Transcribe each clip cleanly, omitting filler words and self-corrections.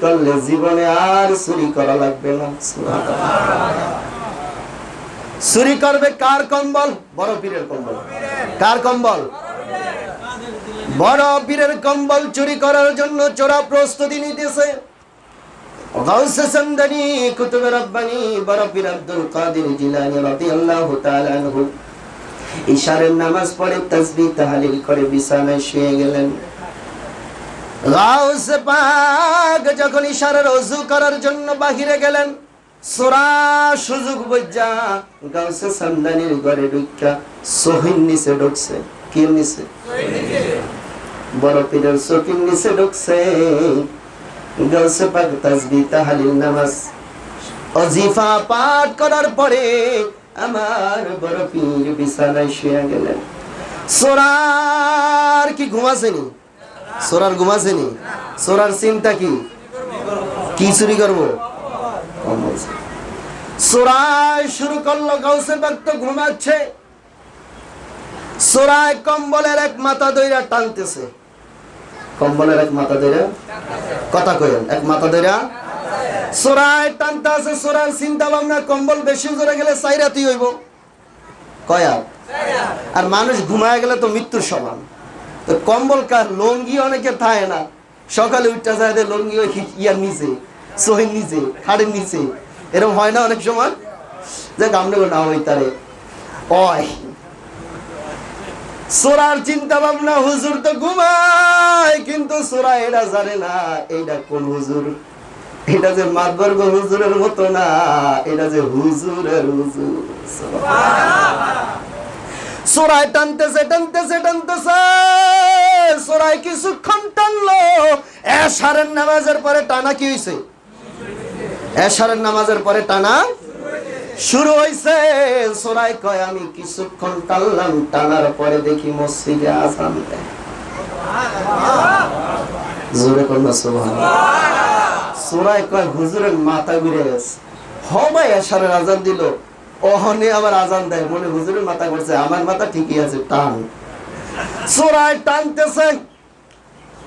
করলে জীবনে আর চুরি করা লাগবে না। চুরি করবে কার কম্বল? বড় পীরের কম্বল। কার কম্বল? বড় পীরের কম্বল চুরি করার জন্য চোরা প্রস্তুতি নিতেছে। গাউসে সামদানি কুতুবে রব্বানি বড় পীর আব্দুল কাদের জিলানী রাদিয়াল্লাহু তাআলা আনহু ইশারের নামাজ পড়ে তাসবিহ তাহলিল করে বিছানায় শুয়ে গেলেন। গাউসে পাক যখন ইশারার ওযু করার জন্য বাহিরে গেলেন, সূরা সুযোগ বুঝা গাউসে সামদানির ঘরে ঢুকা সহিন নিচে ঢুকছে। কি নিচে? বড় পীরের সহিন নিচে ঢুকছে। গাউসে পাক তাসবিহ তাহলিল নামাজ ওজিফা পাঠ করার পরে আমার বড় পীর বিছানায় শুয়ে গেলেন। সূরার কি ঘুমাসেনি? সূরার ঘুমাসেনি? সূরার চিন্তা কি? কি চুরি করবো? সূরায় শুরু করলো। গাউসে পাক তো ঘুমাচ্ছে। সূরায় কম্বলের এক মাথা ধইরা টানতেছে। কম্বলের এক মাথা ধইরা কথা কইেন, এক মাথা ধইরা সূরায় টানতে আছে। সূরার চিন্তা ভাবনা কম্বল বেশি জোরে গেলে চাইরাতি হইব কয়া, আর মানুষ ঘুমায় গেলে তো মৃত্যুর সমান। তো কম্বল কার? লঙ্গি অনেকে থাকে না, সকালে উঠতে যায় লঙ্গি ওই ইয়ার নিচে, সহির নিচে, খাড়ের নিচে, এরকম হয় না অনেক সময়। যে গামনে না হইতারে ওই সূরার চিন্তা ভাবনা হুজুর তো ঘুমায়, কিন্তু সূরা এটা জানে না এইটা কোন হুজুর। এটা যে মাতবর হুজুরের মতো না, এটা যে হুজুরের হুজুর। সূরায় টানতেছে টানতেছে টানতেছে, সূরায় কিছুক্ষণ টানলো। এশারের নামাজের পরে টানা কি হইছে? এশারের নামাজের পরে টানা শুরু হইছে। সূরায় কয় আমি কিছুক্ষণ টানলাম, টানার পরে দেখি মসজিদে আযান দেয়। জোরে কন্যা সুবহানাল্লাহ। সূরায় কয় হুজুরের মাথা ঘুরে গেছে। হবে এশারের আযান দিল, ওহনে আবার আযান দেয়, মনে হুজুরের মাথা ঘুরছে, আমার মাথা ঠিকই আছে, টান। সূরায় টানতেছে,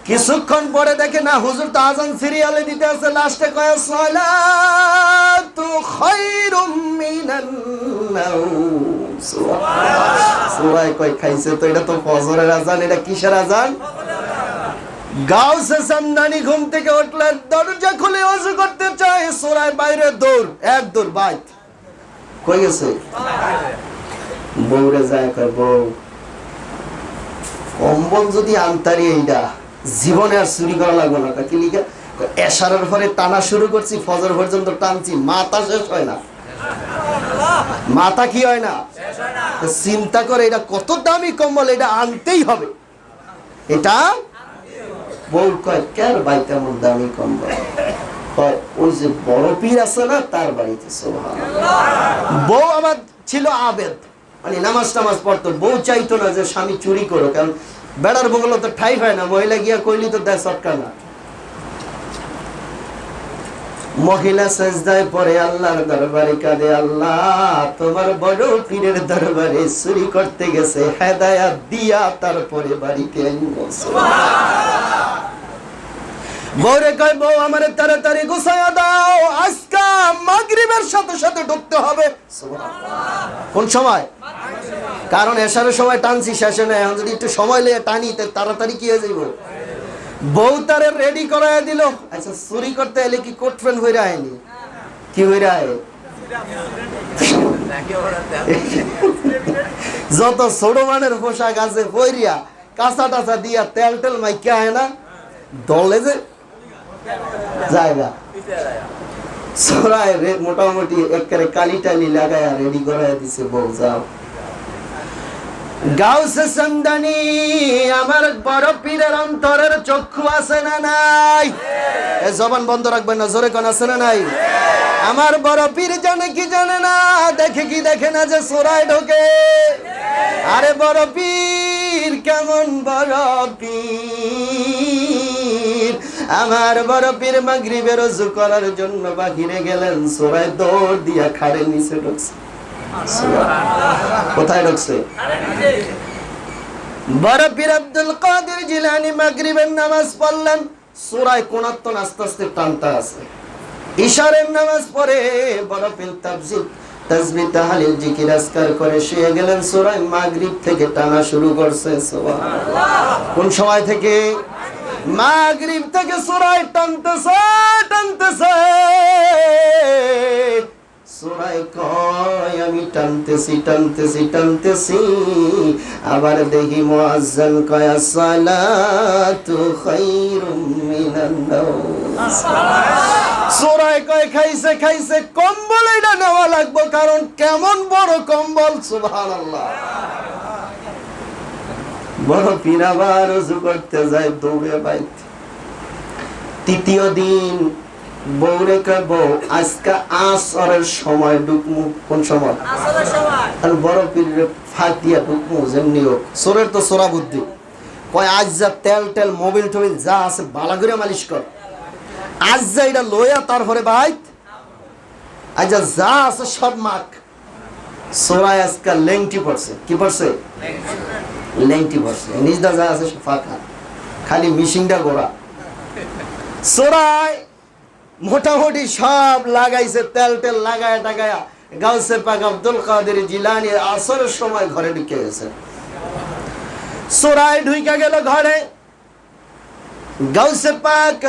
কিছুক্ষণ পরে দেখে না হুজুর তো আযান সিরিয়ালে দিতে আছে। লাস্টে কয় সালাতু খায়রুম মিনান নাওম। সূরায় কয় খাইছে তো, এটা তো ফজরের আযান। এটা কিসের আযান? গাউসে সামদানি ঘুম থেকে উঠলেন, দরজা খুলে ওযু করতে চায়। সূরায় বাইরে দৌড়, এক দৌড় বাইত। কই গেছে? বউরে যায় কয় বউ কম্বল যদি আনতারি এইটা জীবনে আর চুরি করা লাগবে না। কি লিখে? এশারের পরে টানা শুরু করছি, ফজর পর্যন্ত টানছি, মাথা শেষ হয় না। মাথা কি হয় না? চিন্তা করে এটা কত দামি কম্বল, এটা আনতেই হবে। এটা বউ কয় কেন ভাই তেমন দামি কম্বল? কয় ওই যে বড় পীর আছে না তার বাড়িতে। সুবহানাল্লাহ। বউ আমার ছিল আবেদ, মানে নামাজ টামাজ পড়তো। বউ চাইতো না যে স্বামী চুরি করো, কারণ বেড়ার বগলে তো ঠাই হয় না, মহিলা গিয়া কইলি তো দেয় চটকা না। মহিলা সেজদায় পড়ে আল্লাহর দরবারে কাঁদে, আল্লাহ তোমার বড় পীরের দরবারে চুরি করতে গেছে, হেদায়েত দিয়া তারপরে বাড়িতে আইনো। সুবহানাল্লাহ। বউরে কয় বউ আমারে তাড়াতাড়ি গুছায়া দাও, আজকে মাগরিবের সাথে সাথে ঢুকতে হবে। সুবহানাল্লাহ। কোন সময়? কারণ এশারের সময় টানছি, শেষে না। এখন যদি একটু সময় লেগে টানি তাড়াতাড়ি কি হয়ে যাইব। বউ তারে রেডি করায় দিল। আচ্ছা চুরি করতে এলে কি কোট প্যান্ট হইরা আইনি? কি হইরা আয়? যত ছোট মানের পোশাক আছে পইরিয়া কাঁচা টাচা দিয়া তেল টেল মাইকে আয় না, দলে যে জায়গা সরায় মোটামুটি একেবারে কালি টালি লাগায় রেডি করায় দিছে বউ। যাও গাউসে সামদানি আমার বড় পীরের অন্তরের চক্ষু আছে না নাই? এই জবান বন্ধ রাখবেন না, জোরে কোন আছে না নাই? আমার বড় পীর জানে কি জানে না, দেখে কি দেখে না যে সূরায় ঢোকে? আরে বড় পীর কেমন বড় পীর, আমার বড় পীর মাগরিবের ওযু করার জন্য বাহিরে গেলেন, সূরায় দৌড় দিয়া খাড়ের নিচে ঢুকছে। কোথায় ঢুকছে? বড় পীর আব্দুল কাদের জিলানী মাগরিবের নামাজ পড়লেন, সূরায় কোনাত্তন আস্তে আস্তে টানতে আছে। ইশারের নামাজ পড়ে বড় পীর তাসবিহ তাহলিল জিকির আজকার করে শুয়ে গেলেন। সূরা মাগরিব থেকে টানা শুরু করছে। সুবহানাল্লাহ। কোন সময় থেকে? মাগরিব থেকে সূরা টানতেছে। সূরা কয় আমি টানতেছি আবার দেখি মুয়াজ্জিন কয় আসসালাতু খায়রুম মিনান নাওম। সূরা কয় খাইছে কম্বল এটা নেওয়া লাগবে, কারণ কেমন বড় কম্বল। সুবহানাল্লাহ। বড় পীর আবার ওযু করতে যায় দৌড়ে বাইতে। তৃতীয় দিন বউরে কয় বউ আজকে আসরের সময় ঢুকমু। কোন সময়? আসরের সময়। আর বড় পীরের ফাঁক দিয়া ঢুকমু যেমনি হোক। সোরের তো সোরা বুদ্ধি। কয় আজ যা তেল মোবিল টোবিল যা আছে বালা করে মালিশ কর। আজ যা এটা লইয়া তারপরে বাইত আজ যা আছে সব মাখ। সোরায় আজকে লেংটি পড়ছে। কি পড়ছে? লেংটি পড়ছে। নিজদা যা আছে সব ফাঁকা, খালি মিশিংটা গোড়া। সোরায় মোটামুটি সব লাগাইছে, তেল লাগায় টাগায়া গাউসে পাক আব্দুল কাদের জিলানী আসরের সময় ঘরে ঢুকে গেছে। সূরায় ঢুইকা গেল ঘরে। গাউসে পাক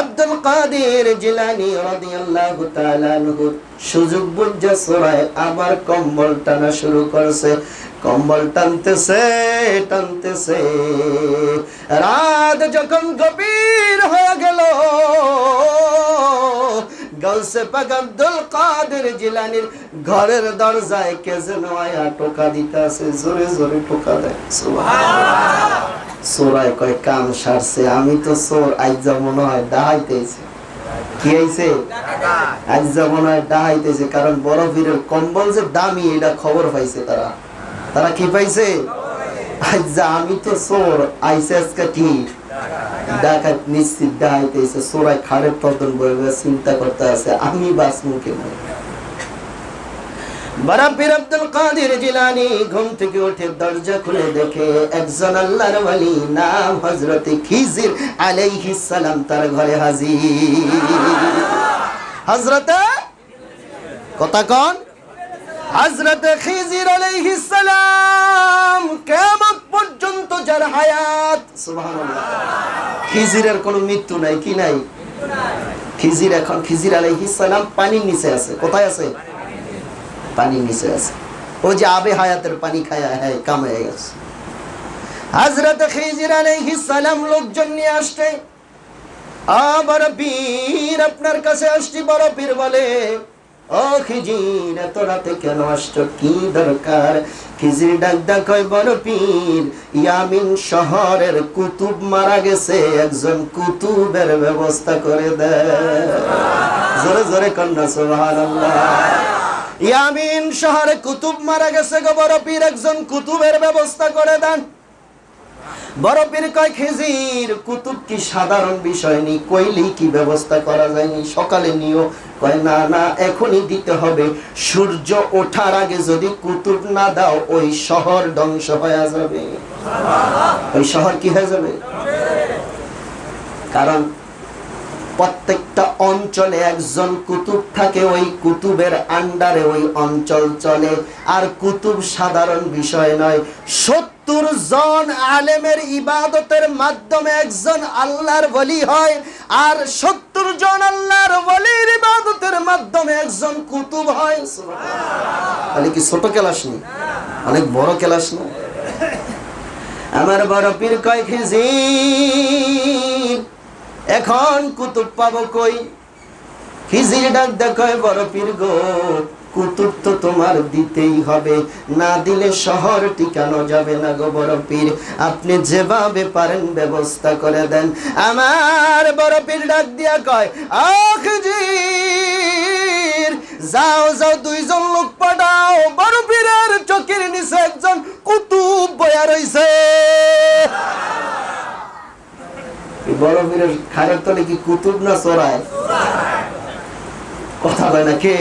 আব্দুল কাদের জিলানী রাদিয়াল্লাহু তাআলা আনহু সুযোগ বুঝে সূরায় আবার কম্বল টানা শুরু করছে। কম্বল টানতেছে রাত যখন গভীর হয়ে গেল, গাউসে পাক আব্দুল কাদের জিলানীর ঘরের দরজায় কে যেন আয়া টোকা দিতেছে, জোরে জোরে টোকা দেয়। সুবহানাল্লাহ। সূরায় কয় কাম সারছে, আমি তো চোর আইজা মনে হয় ডাহাইতেছে। কি হইছে? আইজা মনে হয় ডাহাইতেছে, কারণ বড় পীরের কম্বল যে দামি এটা খবর পাইছে তারা কি পাইছে? আইজা আমি তো চোর আইসে আজকে কি ডাকাত নিশ্চিত ডাহাইতেছে। সূরায় খাড়ের তদন বইবে চিন্তা করতে আছে আমি বাঁচমু কেমন। বড় পীর আব্দুল কাদের জিলানী ঘুম থেকে উঠে দরজা খুলে দেখে একজন আল্লাহর ওলি নাম হযরত খিজির আলাইহিস সালাম তার ঘরে হাজির। হযরত কথা কোন? হযরত খিজির আলাইহিস সালাম কিয়ামত পর্যন্ত যার হায়াত। সুবহানাল্লাহ। খিজিরের কোনো মৃত্যু নাই। কি নাই? খিজির এখন খিজির আলাইহিস সালাম পানির নিচে আছে। কোথায় আছে? পানির নিচে আছে। ও যে আবে হায়াতের পানি খায়া হ্যাঁ কাম হয়ে গেছে। হযরত খিজির আলাইহিস সালাম লোকজন নিয়ে আসছে। বড় পীর আপনার কাছে আসছি। বড় পীর বলে ও খিজির এত রাতে কেন আসছো, কি দরকার? খিজির ডাক কয় বড় পীর ইয়ামিন শহরের কুতুব মারা গেছে, একজন কুতুবের ব্যবস্থা করে দেয়। জোরে জোরে কন্যা সুবহানাল্লাহ। ইয়ামিন শহরে কুতুব মারা গেছে গো বড় পীর, একজন কুতুবের ব্যবস্থা করে দেন। বড় পীর কয় খিজির কুতুব কি সাধারণ বিষয় নি, কইলি কি ব্যবস্থা করা যায়নি? সকালে নিও। কয় না এখনই দিতে হবে। সূর্য ওঠার আগে যদি কুতুব না দাও ওই শহর ধ্বংস হয়ে যাবে। ওই শহর কি হয়ে যাবে? কারণ প্রত্যেকটা অঞ্চলে একজন কুতুব থাকে, ওই কুতুবের আন্ডারে ওই অঞ্চল চলে। আর কুতুব সাধারণ বিষয় নয়, 70 জন আলেমের ইবাদতের মাধ্যমে একজন আল্লাহর ওলি হয়, আর 70 জন আল্লাহর ওলির ইবাদতের মাধ্যমে একজন কুতুব হয়। তাহলে কি ছোট ক্লাস নেই? অনেক বড় ক্লাস না? আমার বড় পীর কয় খিজির এখন কুতুব পাবো কই? খিজির ডাক কয় বড় পীর গো কুতুব তো তোমার দিতেই হবে, না দিলে শহর টিকানো যাবে না গো বড় পীর, আপনি যেভাবে পারেন ব্যবস্থা করে দেন। আমার বড় পীর ডাক দিয়া কয় ও খিজির যাও 2 জন লোক পাঠাও, বড় পীরের চোখের নিচে একজন কুতুব বয়া রইছে। বড় পীরের খাড়ের তলে কি কুতুব না চোরায়? কথা বলে না কে?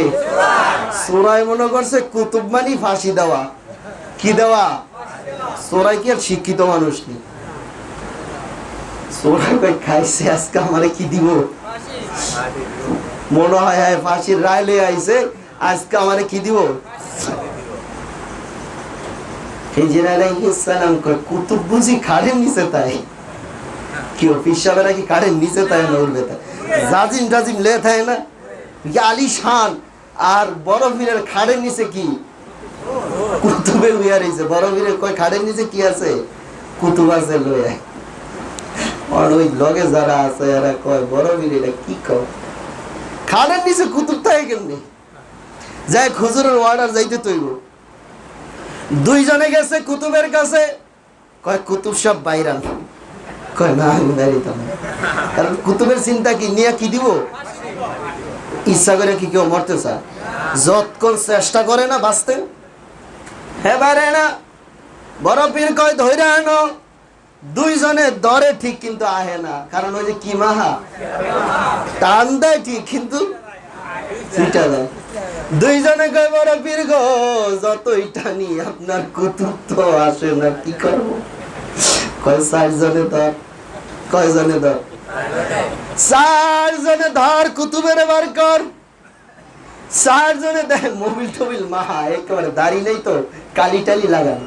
চোরাই মনে করছে কুতুব মানে ফাঁসি দেওয়া। কি দেওয়া? চোরাই কি আর শিক্ষিত মানুষ নেই? সোরা কই খাইছে আজকে আমারে কি দিব, মনে হয় ফাঁসির রায় লয়ে আইছে, আজকে আমারে কি দিব। খিজির আলাইহিস সালাম কই কুতুব বুঝি খাড়ের নিচে তাই কি অফিস সাহেবরা কি খাড়ের নিচে তাই না উঠবে তাই জাজিম টাজিম লে থাকে না আলী শান, আর বড় পীরের খাড়ের নিচে কি কুতুবে লইয়া রইছে। বড় পীরের কয় খাড়ের নিচে কি আছে, কুতুব আছে লইয়া। আর ওই লগে যারা আছে এরা কয় বড় পীর এটা কি কয়, খাড়ের নিচে কুতুব থাকে কেমনি। যাই হুজুরের অর্ডার যাইতে তৈব, দুইজনে গেছে কুতুবের কাছে, কয় কুতুব সব বাইরান, কয় না আমি বাইরিতাম না। কারণ কুতুবের চিন্তা কি নিয়ে কি দিব, ইচ্ছা করে কি কেউ মরতে চায়, যতক্ষণ চেষ্টা করে না বাঁচতে এবারে না। বড় পীর কয় ধৈর্য আনো, দুইজনে দরে ঠিক কিন্তু আহে না, কারণ ওই যে কি মাহা টান দেয় ঠিক কিন্তু ছুটা যায়। দুইজনে কয় বড় পীর গো যতই টানি আপনার কুতুব তো আসে না, কি করবো। কয় চারজনে ধর, কয়জনে ধর, চারজনে ধর, কুতুবের বার কর। চারজনে দেখ মোবিল টোবিল মাহা একেবারে দাড়ি নেই তো, কালি টালি লাগানো।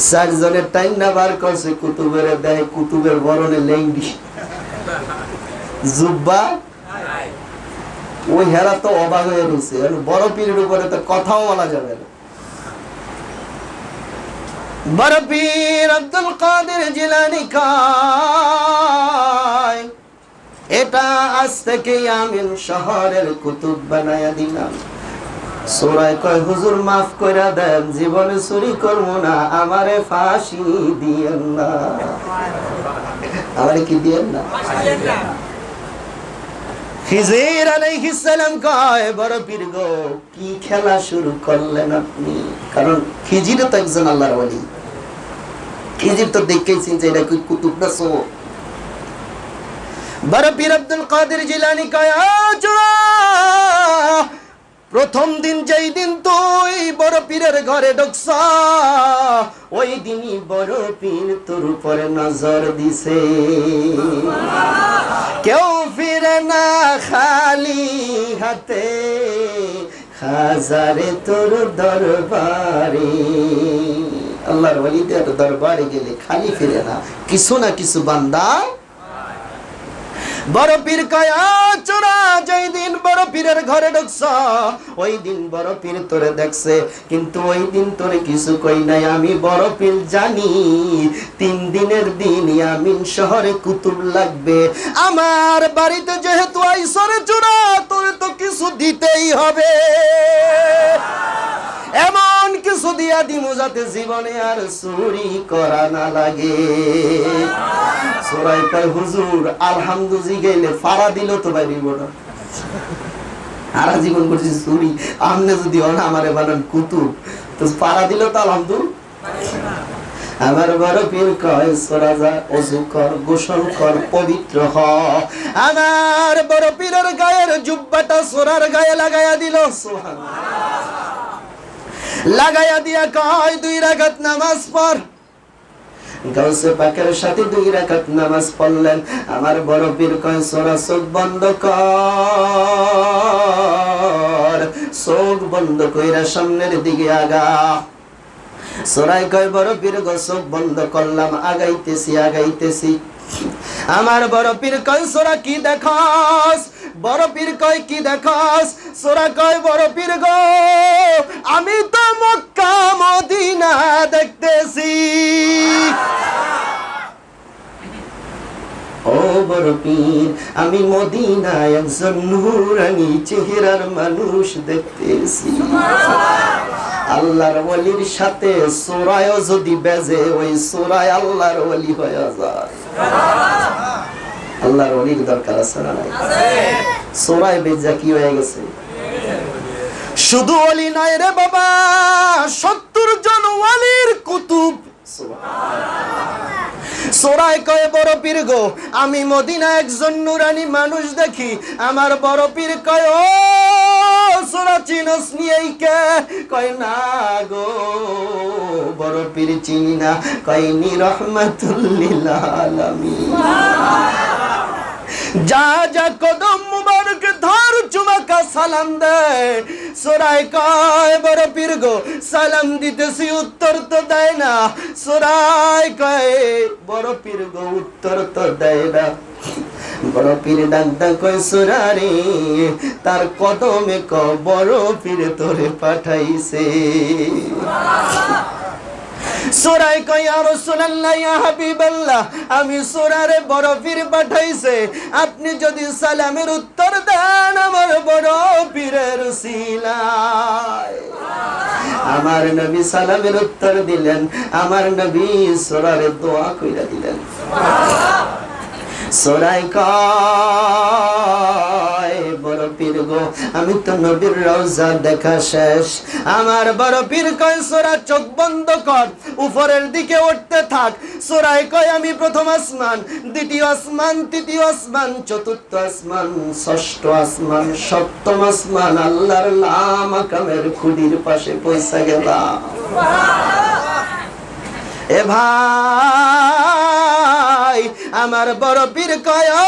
চারজনের টাইম না বার করছে, কুতুবের দেয় কুতুবের বরণে লেঙ্গি জুব্বা, ওই হেরা তো অবাক হয়ে রয়েছে। বড় পীরের উপরে তো কথাও বলা যাবে না। বড় পীর আব্দুল কাদের জিলানী কয় এটা আজ থেকে আমিন শহরের কুতুব বানায়া দিলাম। সোরায় কয় হুজুর মাফ কইরা দেন, জীবনে চুরি করবো না, আমারে ফাঁসি দিয়েন না, আমারে কি দিয়েন না। খিজির আলাইহিস সালাম কয় বড় পীর গো কি খেলা শুরু করলেন আপনি, কারণ খিজির তো একজন আল্লাহর ওলি। খিজির তো দেখেই চিনছে এটা কি কুতুব না সো। বড় পীর আব্দুল কাদের জিলানী কয় প্রথম দিন যেই দিন তুই বড় পীরের ঘরে ঢুকছ, ওই দিনই বড় পীর তোর উপরে নজর দিছে। কেউ ফিরে না খালি হাতে, হাজারে তোর দরবারে। আল্লাহর ওলিদের দরবারে গেলে খালি ফিরে না, কিছু না কিছু বান্দা। বড় পীর কয় চোরা যেই দিন বড় পীরের ঘরে ঢুকছ, ওই দিন বড় পীর তোরে দেখছে, কিন্তু ওই দিন তোরে কিছু কই নাই। আমি বড় পীর জানি 3 দিনের দিন আমিন শহরে কুতুব লাগবে। আমার বাড়িতে যেহেতু আইসরে চোরা, তোরে তো কিছু দিতেই হবে, এমন কিছু দিয়া দিমু যাতে জীবনে আর চুরি করা না লাগে। সোরাই কয় হুজুর আলহামদুলিল্লাহ গেলে ফাড়া দিল তো বাইরিব না, সারা জীবন করছি চুরি, আমনে যদি না আমারে বানান কুতুব তো ফাড়া দিল তো আলহামদুলিল্লাহ। আমার বড় পীর কয় সোরা যা, ওযু কর, গোসল কর, পবিত্র হ। আমার বড় পীরের গায়ের জুব্বাটা সোরার গায়ে লাগাইয়া দিল, সুবহানাল্লাহ। লাগাইয়া দিয়া কয় 2 রাকাত নামাজ পড়। গাউসে পাকের সাথে 2 রাকাত নামাজ পড়লেন। আমার বড় পীর কয় সোরা চোখ বন্ধ কর, চোখ বন্ধ কইরা সামনের দিকে আগা। সোরাই কয় বড় পীর গো চোখ বন্ধ করলাম, আগাইতেছি আগাইতেছি। আমার বড় পীর কয় সোরা কি দেখাস, বড় পীর কয় কি দেখাস। সোরা কয় বড় পীর গো আমি তো মক্কা মদিনা দেখতেছি। ও বড় পীর আমি মদিনায় একজন নূরানী চেহারার মানুষ দেখতেছি। আল্লাহর ওলির সাথে সোরায়ও যদি বেজে, ওই সোরায় আল্লাহর ওলি হয়ে যায়। আল্লাহর ওলির দরকার আছে না নাই? সোরায় বেজা কি হয়ে গেছে? শুধু ওলি নয় রে বাবা, 70 জন ওলির কুতুব। সোরায় কয় বড় পীর গো আমি মদিনা একজন নূরানী মানুষ দেখি। আমার বড় পীর কয় ও সূরা চিনস নিয়েই কে? কয় না গো বড় পীর চিনি না। কয়নি রহমাতুল লিল আলামিন। যা যা কদম মুবারক ধর চুমাকা সালাম দে। সূরায় কয় বড় পীর গো সালাম দিতেছি উত্তর তো দেয় না। সূরায় কয় বড় পীর গো উত্তর তো দেয় না। বড় পীর ডাক ডাক কয় সূরা রে তার কদমে ক বড় পীর তোরে পাঠাইছে। সূরায় কয় ইয়া রাসূলুল্লাহ ইয়া হাবিবাল্লাহ আমি সূরারে বড় পীর পাঠাইছে। আপনি যদি সালামের উত্তর দেন আমার বড় পীরের উসিলায়। আমার নবী সালামের উত্তর দিলেন, আমার নবী সূরারে দোয়া কইরা দিলেন। সূরায় কয় বড় পীর গো আমি তো নবীর রওজা দেখা শেষ। আমার বড় পীর কয় সূরা চোখ বন্ধ কর, উপরের দিকে উঠতে থাক। সূরায় কয় আমি প্রথম আসমান, দ্বিতীয় আসমান, তৃতীয় আসমান, চতুর্থ আসমান, ষষ্ঠ আসমান, সপ্তম আসমান, আল্লাহর লামাকামের খুঁটির পাশে পৌঁছে গেলাম। এ ভাই আমার বড় পীর কয় ও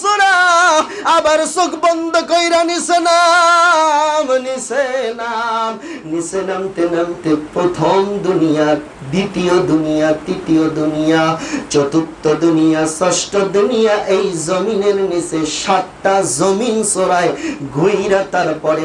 সূরা আবার চোখ বন্ধ কইরা নিচে নাম, নিচে নাম। নিচে নামতে নামতে প্রথম দুনিয়া, দ্বিতীয় দুনিয়া, তৃতীয় দুনিয়া, চতুর্থ দুনিয়া, ষষ্ঠ দুনিয়া, এই জমিনের নিচে 7টা জমিন সরায় ঘুইরা তারপরে